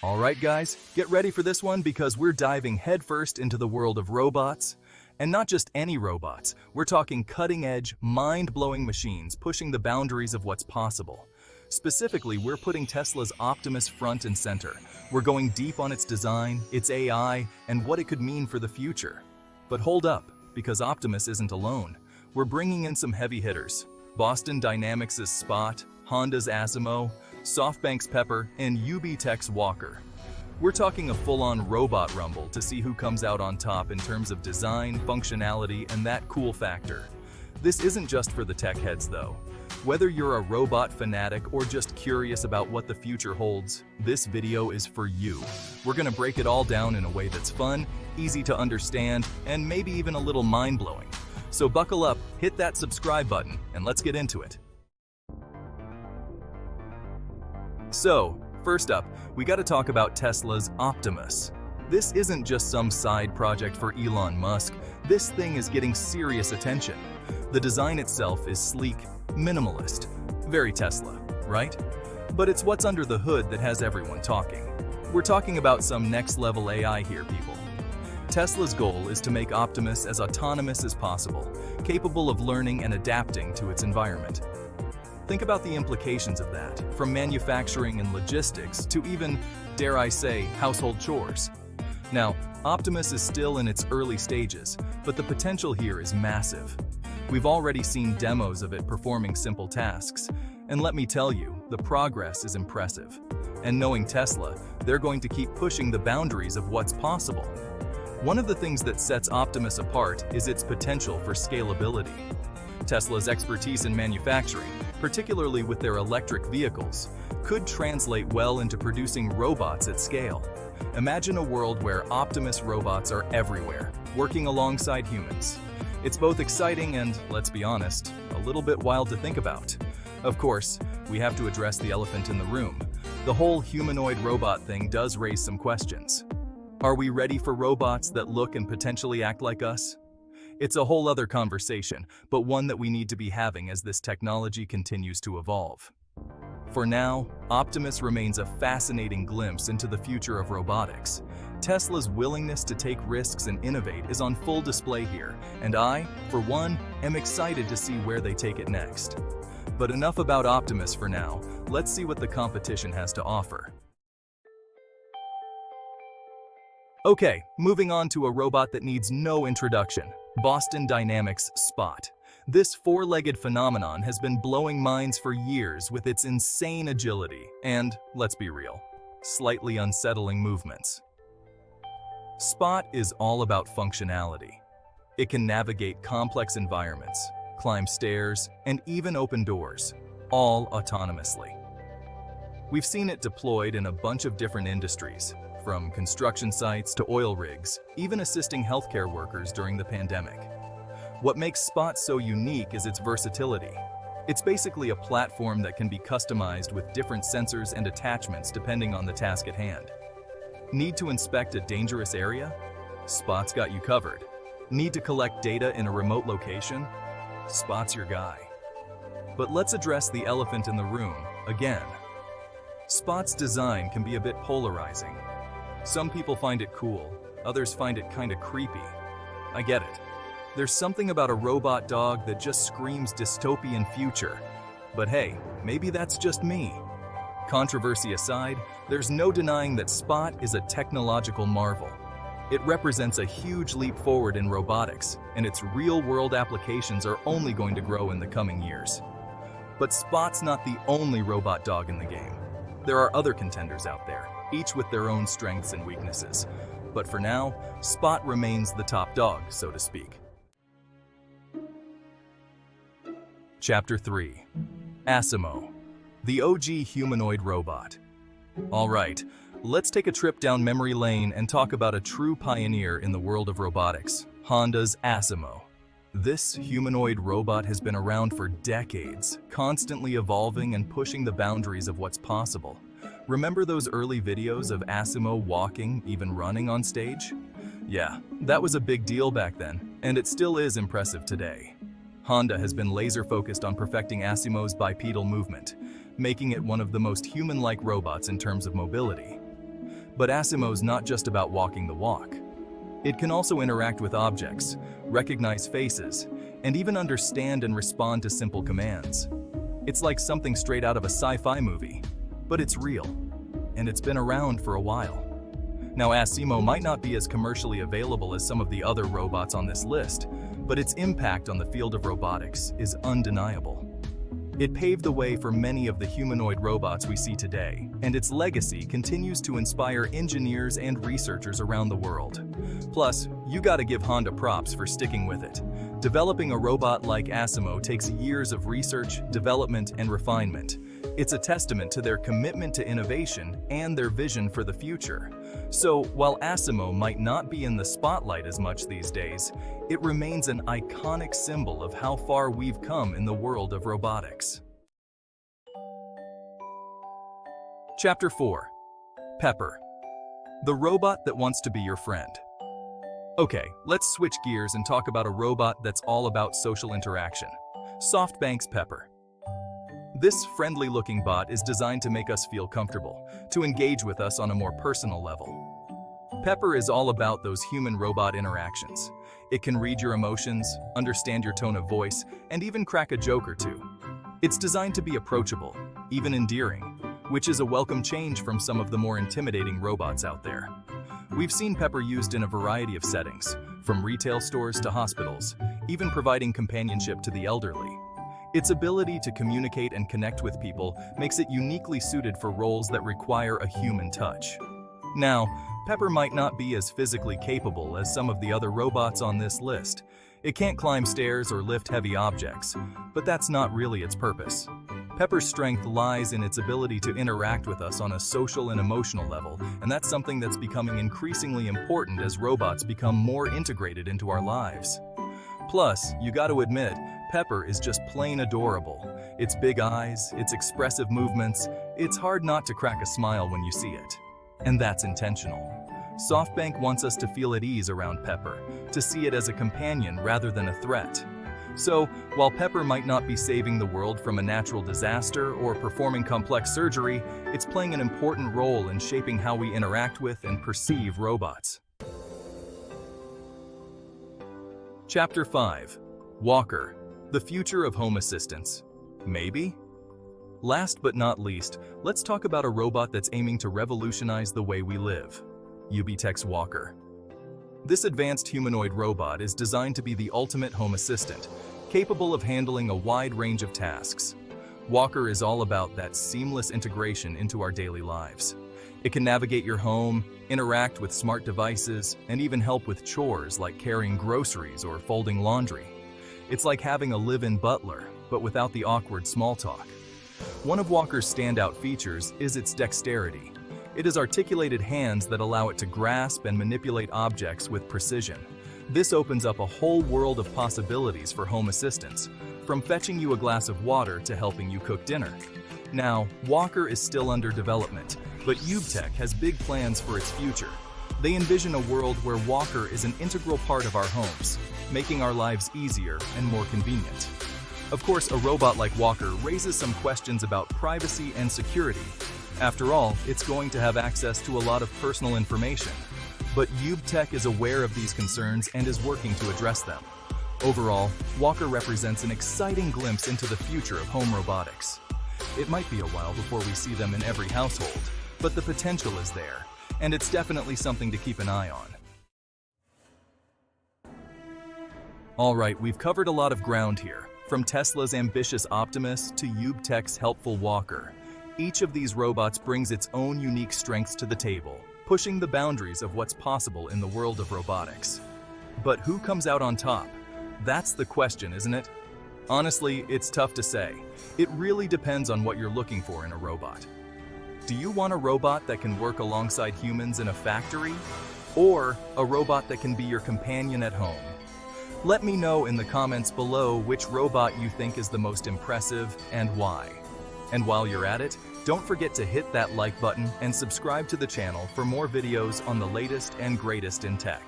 Alright guys, get ready for this one because we're diving headfirst into the world of robots. And not just any robots, we're talking cutting-edge, mind-blowing machines pushing the boundaries of what's possible. Specifically, we're putting Tesla's Optimus front and center. We're going deep on its design, its AI, and what it could mean for the future. But hold up, because Optimus isn't alone. We're bringing in some heavy hitters. Boston Dynamics' Spot, Honda's ASIMO, SoftBank's Pepper, and UBTECH's Walker. We're talking a full-on robot rumble to see who comes out on top in terms of design, functionality, and that cool factor. This isn't just for the tech heads though. Whether you're a robot fanatic or just curious about what the future holds, this video is for you. We're gonna break it all down in a way that's fun, easy to understand, and maybe even a little mind-blowing. So buckle up, hit that subscribe button, and let's get into it. So, first up, we gotta talk about Tesla's Optimus. This isn't just some side project for Elon Musk. This thing is getting serious attention. The design itself is sleek, minimalist, very Tesla, right? But it's what's under the hood that has everyone talking. We're talking about some next-level AI here, people. Tesla's goal is to make Optimus as autonomous as possible, capable of learning and adapting to its environment. Think about the implications of that, from manufacturing and logistics to even, dare I say, household chores. Now, Optimus is still in its early stages, but the potential here is massive. We've already seen demos of it performing simple tasks, and let me tell you, the progress is impressive. And knowing Tesla, they're going to keep pushing the boundaries of what's possible. One of the things that sets Optimus apart is its potential for scalability. Tesla's expertise in manufacturing, particularly with their electric vehicles, could translate well into producing robots at scale. Imagine a world where Optimus robots are everywhere, working alongside humans. It's both exciting and, let's be honest, a little bit wild to think about. Of course, we have to address the elephant in the room. The whole humanoid robot thing does raise some questions. Are we ready for robots that look and potentially act like us? It's a whole other conversation, but one that we need to be having as this technology continues to evolve. For now, Optimus remains a fascinating glimpse into the future of robotics. Tesla's willingness to take risks and innovate is on full display here, and I, for one, am excited to see where they take it next. But enough about Optimus for now. Let's see what the competition has to offer. Okay, moving on to a robot that needs no introduction. Boston Dynamics' Spot. This four-legged phenomenon has been blowing minds for years with its insane agility and, let's be real, slightly unsettling movements. Spot is all about functionality. It can navigate complex environments, climb stairs, and even open doors, all autonomously. We've seen it deployed in a bunch of different industries, from construction sites to oil rigs, even assisting healthcare workers during the pandemic. What makes Spot so unique is its versatility. It's basically a platform that can be customized with different sensors and attachments depending on the task at hand. Need to inspect a dangerous area? Spot's got you covered. Need to collect data in a remote location? Spot's your guy. But let's address the elephant in the room again. Spot's design can be a bit polarizing. Some people find it cool, others find it kinda creepy. I get it. There's something about a robot dog that just screams dystopian future. But hey, maybe that's just me. Controversy aside, there's no denying that Spot is a technological marvel. It represents a huge leap forward in robotics, and its real-world applications are only going to grow in the coming years. But Spot's not the only robot dog in the game. There are other contenders out there, each with their own strengths and weaknesses. But for now, Spot remains the top dog, so to speak. Chapter 3. ASIMO, the OG humanoid robot. Alright, let's take a trip down memory lane and talk about a true pioneer in the world of robotics, Honda's ASIMO. This humanoid robot has been around for decades, constantly evolving and pushing the boundaries of what's possible. Remember those early videos of ASIMO walking, even running on stage? Yeah, that was a big deal back then, and it still is impressive today. Honda has been laser-focused on perfecting ASIMO's bipedal movement, making it one of the most human-like robots in terms of mobility. But ASIMO's not just about walking the walk. It can also interact with objects, recognize faces, and even understand and respond to simple commands. It's like something straight out of a sci-fi movie, but it's real, and it's been around for a while. Now, ASIMO might not be as commercially available as some of the other robots on this list, but its impact on the field of robotics is undeniable. It paved the way for many of the humanoid robots we see today, and its legacy continues to inspire engineers and researchers around the world. Plus, you gotta give Honda props for sticking with it. Developing a robot like ASIMO takes years of research, development, and refinement. It's a testament to their commitment to innovation and their vision for the future. So, while ASIMO might not be in the spotlight as much these days, it remains an iconic symbol of how far we've come in the world of robotics. Chapter 4. Pepper, the robot that wants to be your friend. Okay, let's switch gears and talk about a robot that's all about social interaction. SoftBank's Pepper. This friendly-looking bot is designed to make us feel comfortable, to engage with us on a more personal level. Pepper is all about those human-robot interactions. It can read your emotions, understand your tone of voice, and even crack a joke or two. It's designed to be approachable, even endearing, which is a welcome change from some of the more intimidating robots out there. We've seen Pepper used in a variety of settings, from retail stores to hospitals, even providing companionship to the elderly. Its ability to communicate and connect with people makes it uniquely suited for roles that require a human touch. Now, Pepper might not be as physically capable as some of the other robots on this list. It can't climb stairs or lift heavy objects, but that's not really its purpose. Pepper's strength lies in its ability to interact with us on a social and emotional level, and that's something that's becoming increasingly important as robots become more integrated into our lives. Plus, you gotta admit, Pepper is just plain adorable. Its big eyes, its expressive movements, it's hard not to crack a smile when you see it. And that's intentional. SoftBank wants us to feel at ease around Pepper, to see it as a companion rather than a threat. So, while Pepper might not be saving the world from a natural disaster or performing complex surgery, it's playing an important role in shaping how we interact with and perceive robots. Chapter 5. Walker, the future of home assistance. Maybe? Last but not least, let's talk about a robot that's aiming to revolutionize the way we live. UBTECH Walker. This advanced humanoid robot is designed to be the ultimate home assistant, capable of handling a wide range of tasks. Walker is all about that seamless integration into our daily lives. It can navigate your home, interact with smart devices, and even help with chores like carrying groceries or folding laundry. It's like having a live-in butler, but without the awkward small talk. One of Walker's standout features is its dexterity. It has articulated hands that allow it to grasp and manipulate objects with precision. This opens up a whole world of possibilities for home assistance, from fetching you a glass of water to helping you cook dinner. Now, Walker is still under development, but UBTECH has big plans for its future. They envision a world where Walker is an integral part of our homes, making our lives easier and more convenient. Of course, a robot like Walker raises some questions about privacy and security. After all, it's going to have access to a lot of personal information. But UBTECH is aware of these concerns and is working to address them. Overall, Walker represents an exciting glimpse into the future of home robotics. It might be a while before we see them in every household, but the potential is there, and it's definitely something to keep an eye on. Alright, we've covered a lot of ground here, from Tesla's ambitious Optimus to UBTECH's helpful Walker. Each of these robots brings its own unique strengths to the table, pushing the boundaries of what's possible in the world of robotics. But who comes out on top? That's the question, isn't it? Honestly, it's tough to say. It really depends on what you're looking for in a robot. Do you want a robot that can work alongside humans in a factory? Or a robot that can be your companion at home? Let me know in the comments below which robot you think is the most impressive and why. And while you're at it, don't forget to hit that like button and subscribe to the channel for more videos on the latest and greatest in tech.